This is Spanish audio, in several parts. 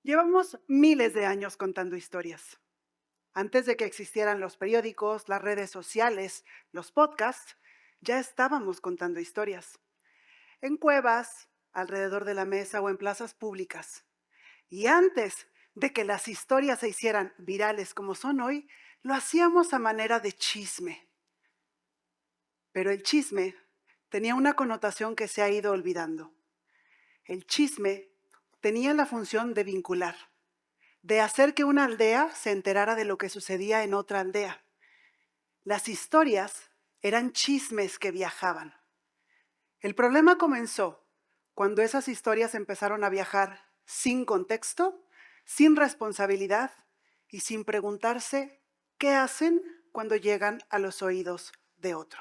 Llevamos miles de años contando historias. Antes de que existieran los periódicos, las redes sociales, los podcasts, ya estábamos contando historias. En cuevas, alrededor de la mesa o en plazas públicas. Y antes de que las historias se hicieran virales como son hoy, lo hacíamos a manera de chisme. Pero el chisme tenía una connotación que se ha ido olvidando. El chisme tenía la función de vincular, de hacer que una aldea se enterara de lo que sucedía en otra aldea. Las historias eran chismes que viajaban. El problema comenzó cuando esas historias empezaron a viajar sin contexto, sin responsabilidad y sin preguntarse qué hacen cuando llegan a los oídos de otro.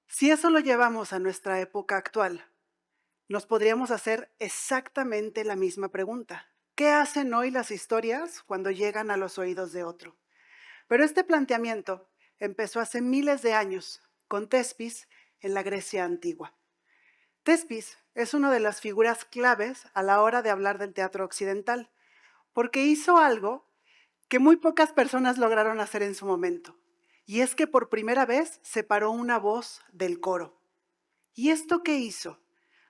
Si eso lo llevamos a nuestra época actual, nos podríamos hacer exactamente la misma pregunta. ¿Qué hacen hoy las historias cuando llegan a los oídos de otro? Pero este planteamiento empezó hace miles de años con Tespis en la Grecia antigua. Tespis es una de las figuras claves a la hora de hablar del teatro occidental, porque hizo algo que muy pocas personas lograron hacer en su momento, y es que por primera vez separó una voz del coro. ¿Y esto qué hizo?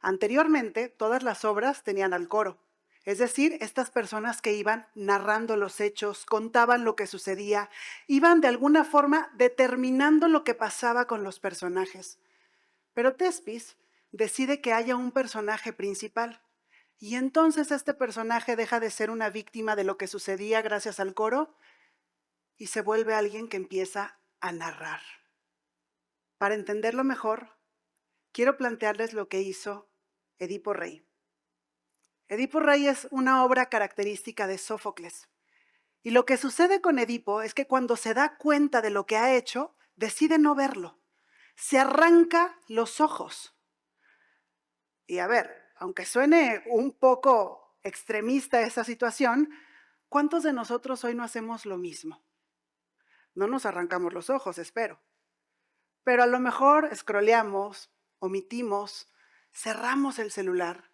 Anteriormente, todas las obras tenían al coro, es decir, estas personas que iban narrando los hechos, contaban lo que sucedía, iban de alguna forma determinando lo que pasaba con los personajes. Pero Tespis decide que haya un personaje principal, y entonces este personaje deja de ser una víctima de lo que sucedía gracias al coro y se vuelve alguien que empieza a narrar. Para entenderlo mejor, quiero plantearles lo que hizo Edipo Rey. Edipo Rey es una obra característica de Sófocles. Y lo que sucede con Edipo es que cuando se da cuenta de lo que ha hecho, decide no verlo. Se arranca los ojos. Y a ver, aunque suene un poco extremista esa situación, ¿cuántos de nosotros hoy no hacemos lo mismo? No nos arrancamos los ojos, espero. Pero a lo mejor scrolleamos, omitimos, cerramos el celular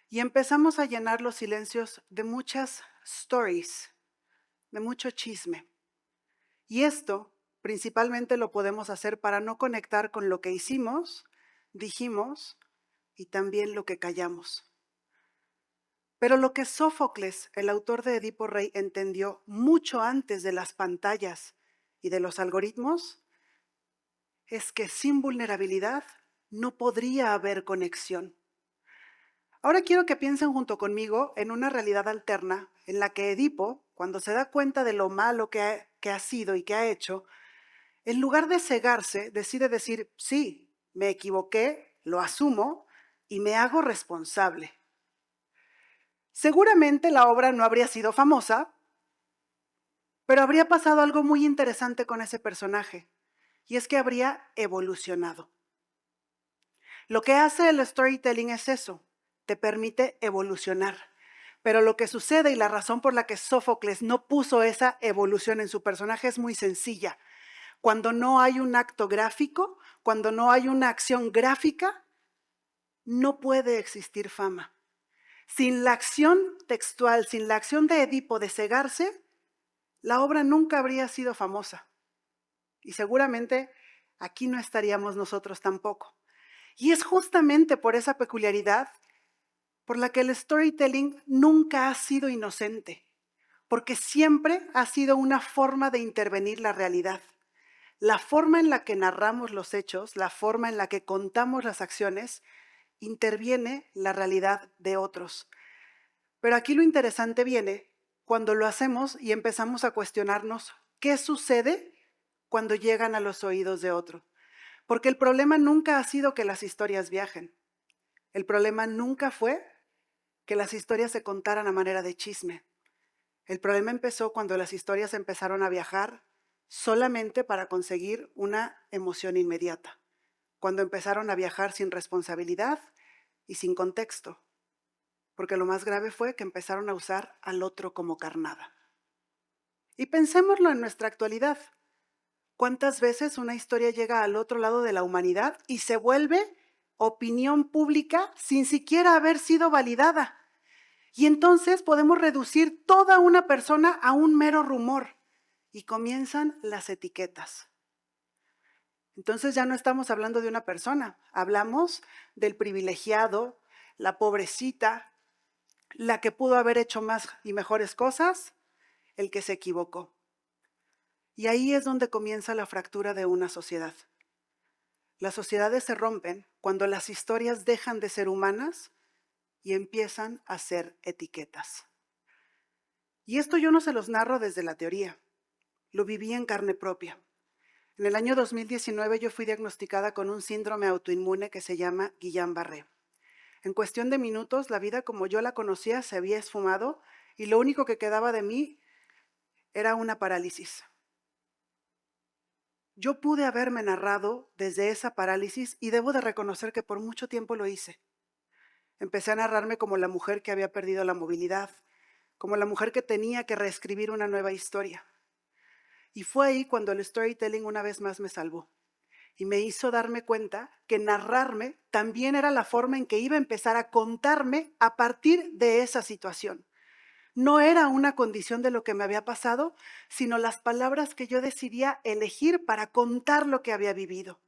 y empezamos a llenar los silencios de muchas stories, de mucho chisme. Y esto principalmente lo podemos hacer para no conectar con lo que hicimos, dijimos y también lo que callamos. Pero lo que Sófocles, el autor de Edipo Rey, entendió mucho antes de las pantallas y de los algoritmos es que sin vulnerabilidad no podría haber conexión. Ahora quiero que piensen junto conmigo en una realidad alterna en la que Edipo, cuando se da cuenta de lo malo que ha sido y que ha hecho, en lugar de cegarse, decide decir, sí, me equivoqué, lo asumo y me hago responsable. Seguramente la obra no habría sido famosa, pero habría pasado algo muy interesante con ese personaje, y es que habría evolucionado. Lo que hace el storytelling es eso, te permite evolucionar. Pero lo que sucede y la razón por la que Sófocles no puso esa evolución en su personaje es muy sencilla. Cuando no hay un acto gráfico, cuando no hay una acción gráfica, no puede existir fama. Sin la acción textual, sin la acción de Edipo de cegarse, la obra nunca habría sido famosa. Y seguramente aquí no estaríamos nosotros tampoco. Y es justamente por esa peculiaridad por la que el storytelling nunca ha sido inocente, porque siempre ha sido una forma de intervenir la realidad. La forma en la que narramos los hechos, la forma en la que contamos las acciones, interviene la realidad de otros. Pero aquí lo interesante viene cuando lo hacemos y empezamos a cuestionarnos qué sucede cuando llegan a los oídos de otro. Porque el problema nunca ha sido que las historias viajen. El problema nunca fue que las historias se contaran a manera de chisme. El problema empezó cuando las historias empezaron a viajar solamente para conseguir una emoción inmediata, cuando empezaron a viajar sin responsabilidad y sin contexto, porque lo más grave fue que empezaron a usar al otro como carnada. Y pensémoslo en nuestra actualidad. ¿Cuántas veces una historia llega al otro lado de la humanidad y se vuelve opinión pública sin siquiera haber sido validada? Y entonces podemos reducir toda una persona a un mero rumor y comienzan las etiquetas. Entonces ya no estamos hablando de una persona, hablamos del privilegiado, la pobrecita, la que pudo haber hecho más y mejores cosas, el que se equivocó. Y ahí es donde comienza la fractura de una sociedad. Las sociedades se rompen cuando las historias dejan de ser humanas y empiezan a ser etiquetas. Y esto yo no se los narro desde la teoría, lo viví en carne propia. En el año 2019 yo fui diagnosticada con un síndrome autoinmune que se llama Guillain-Barré. En cuestión de minutos, la vida como yo la conocía se había esfumado y lo único que quedaba de mí era una parálisis. Yo pude haberme narrado desde esa parálisis y debo de reconocer que por mucho tiempo lo hice. Empecé a narrarme como la mujer que había perdido la movilidad, como la mujer que tenía que reescribir una nueva historia. Y fue ahí cuando el storytelling una vez más me salvó y me hizo darme cuenta que narrarme también era la forma en que iba a empezar a contarme a partir de esa situación. No era una condición de lo que me había pasado, sino las palabras que yo decidía elegir para contar lo que había vivido.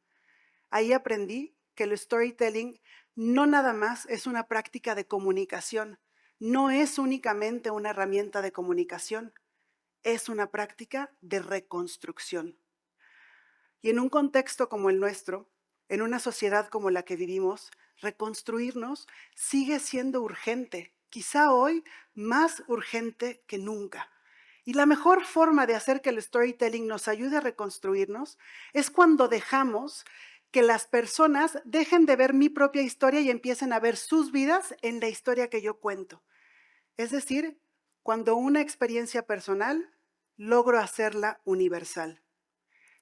Ahí aprendí que el storytelling no nada más es una práctica de comunicación, no es únicamente una herramienta de comunicación, es una práctica de reconstrucción. Y en un contexto como el nuestro, en una sociedad como la que vivimos, reconstruirnos sigue siendo urgente, quizá hoy más urgente que nunca. Y la mejor forma de hacer que el storytelling nos ayude a reconstruirnos es cuando dejamos que las personas dejen de ver mi propia historia y empiecen a ver sus vidas en la historia que yo cuento. Es decir, cuando una experiencia personal logro hacerla universal.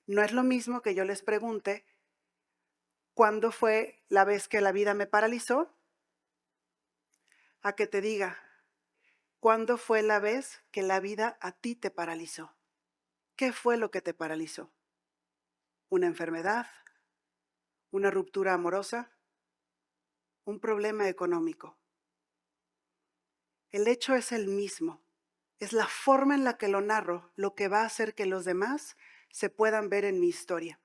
No es lo mismo que yo les pregunte, ¿cuándo fue la vez que la vida me paralizó? A que te diga, ¿cuándo fue la vez que la vida a ti te paralizó? ¿Qué fue lo que te paralizó? ¿Una enfermedad? ¿Una ruptura amorosa? ¿Un problema económico? El hecho es el mismo. Es la forma en la que lo narro lo que va a hacer que los demás se puedan ver en mi historia.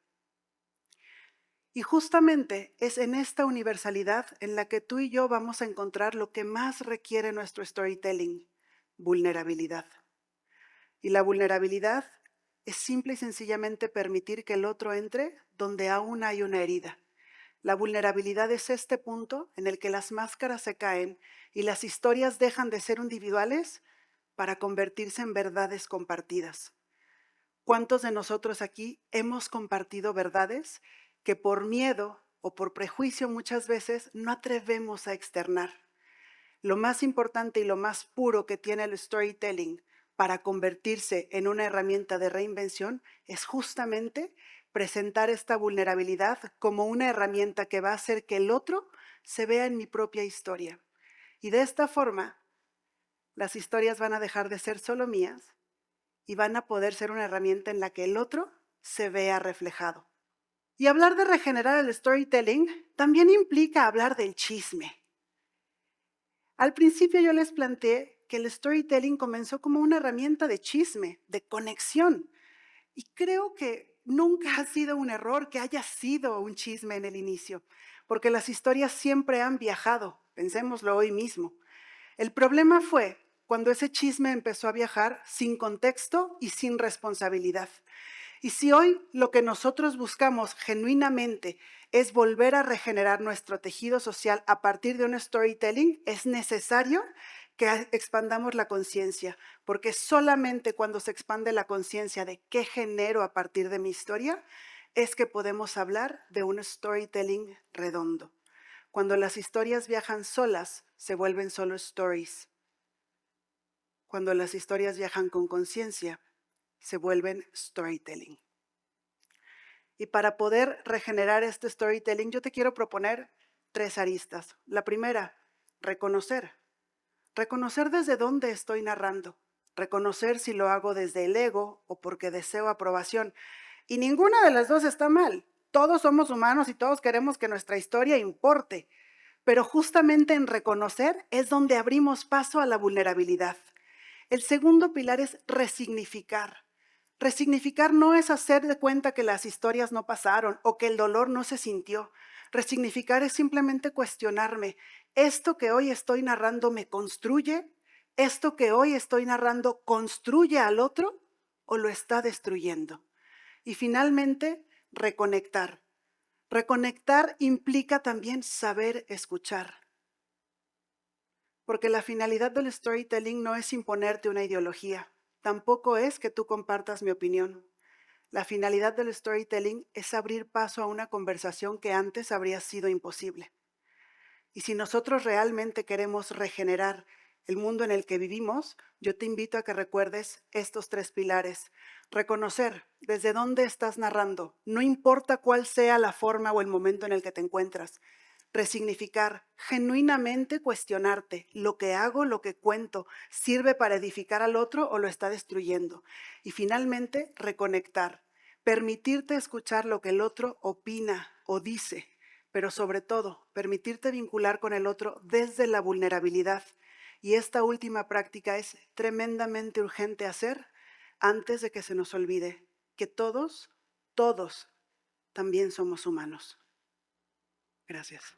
Y justamente es en esta universalidad en la que tú y yo vamos a encontrar lo que más requiere nuestro storytelling, vulnerabilidad. Y la vulnerabilidad es simple y sencillamente permitir que el otro entre donde aún hay una herida. La vulnerabilidad es este punto en el que las máscaras se caen y las historias dejan de ser individuales para convertirse en verdades compartidas. ¿Cuántos de nosotros aquí hemos compartido verdades que por miedo o por prejuicio muchas veces no atrevemos a externar? Lo más importante y lo más puro que tiene el storytelling para convertirse en una herramienta de reinvención es justamente presentar esta vulnerabilidad como una herramienta que va a hacer que el otro se vea en mi propia historia. Y de esta forma, las historias van a dejar de ser solo mías y van a poder ser una herramienta en la que el otro se vea reflejado. Y hablar de regenerar el storytelling también implica hablar del chisme. Al principio yo les planteé que el storytelling comenzó como una herramienta de chisme, de conexión. Y creo que nunca ha sido un error que haya sido un chisme en el inicio, porque las historias siempre han viajado, pensémoslo hoy mismo. El problema fue cuando ese chisme empezó a viajar sin contexto y sin responsabilidad. Y si hoy lo que nosotros buscamos genuinamente es volver a regenerar nuestro tejido social a partir de un storytelling, es necesario que expandamos la conciencia, porque solamente cuando se expande la conciencia de qué genero a partir de mi historia, es que podemos hablar de un storytelling redondo. Cuando las historias viajan solas, se vuelven solo stories. Cuando las historias viajan con conciencia, se vuelven storytelling. Y para poder regenerar este storytelling, yo te quiero proponer 3 aristas. La primera, reconocer. Reconocer desde dónde estoy narrando. Reconocer si lo hago desde el ego o porque deseo aprobación. Y ninguna de las dos está mal. Todos somos humanos y todos queremos que nuestra historia importe. Pero justamente en reconocer es donde abrimos paso a la vulnerabilidad. El segundo pilar es resignificar. Resignificar no es hacer de cuenta que las historias no pasaron o que el dolor no se sintió. Resignificar es simplemente cuestionarme, ¿esto que hoy estoy narrando me construye? ¿Esto que hoy estoy narrando construye al otro o lo está destruyendo? Y finalmente, reconectar. Reconectar implica también saber escuchar. Porque la finalidad del storytelling no es imponerte una ideología, tampoco es que tú compartas mi opinión. La finalidad del storytelling es abrir paso a una conversación que antes habría sido imposible. Y si nosotros realmente queremos regenerar el mundo en el que vivimos, yo te invito a que recuerdes estos 3 pilares. Reconocer desde dónde estás narrando, no importa cuál sea la forma o el momento en el que te encuentras. Resignificar, genuinamente cuestionarte, lo que hago, lo que cuento, ¿sirve para edificar al otro o lo está destruyendo? Y finalmente, reconectar, permitirte escuchar lo que el otro opina o dice, pero sobre todo, permitirte vincular con el otro desde la vulnerabilidad. Y esta última práctica es tremendamente urgente hacer antes de que se nos olvide que todos también somos humanos. Gracias.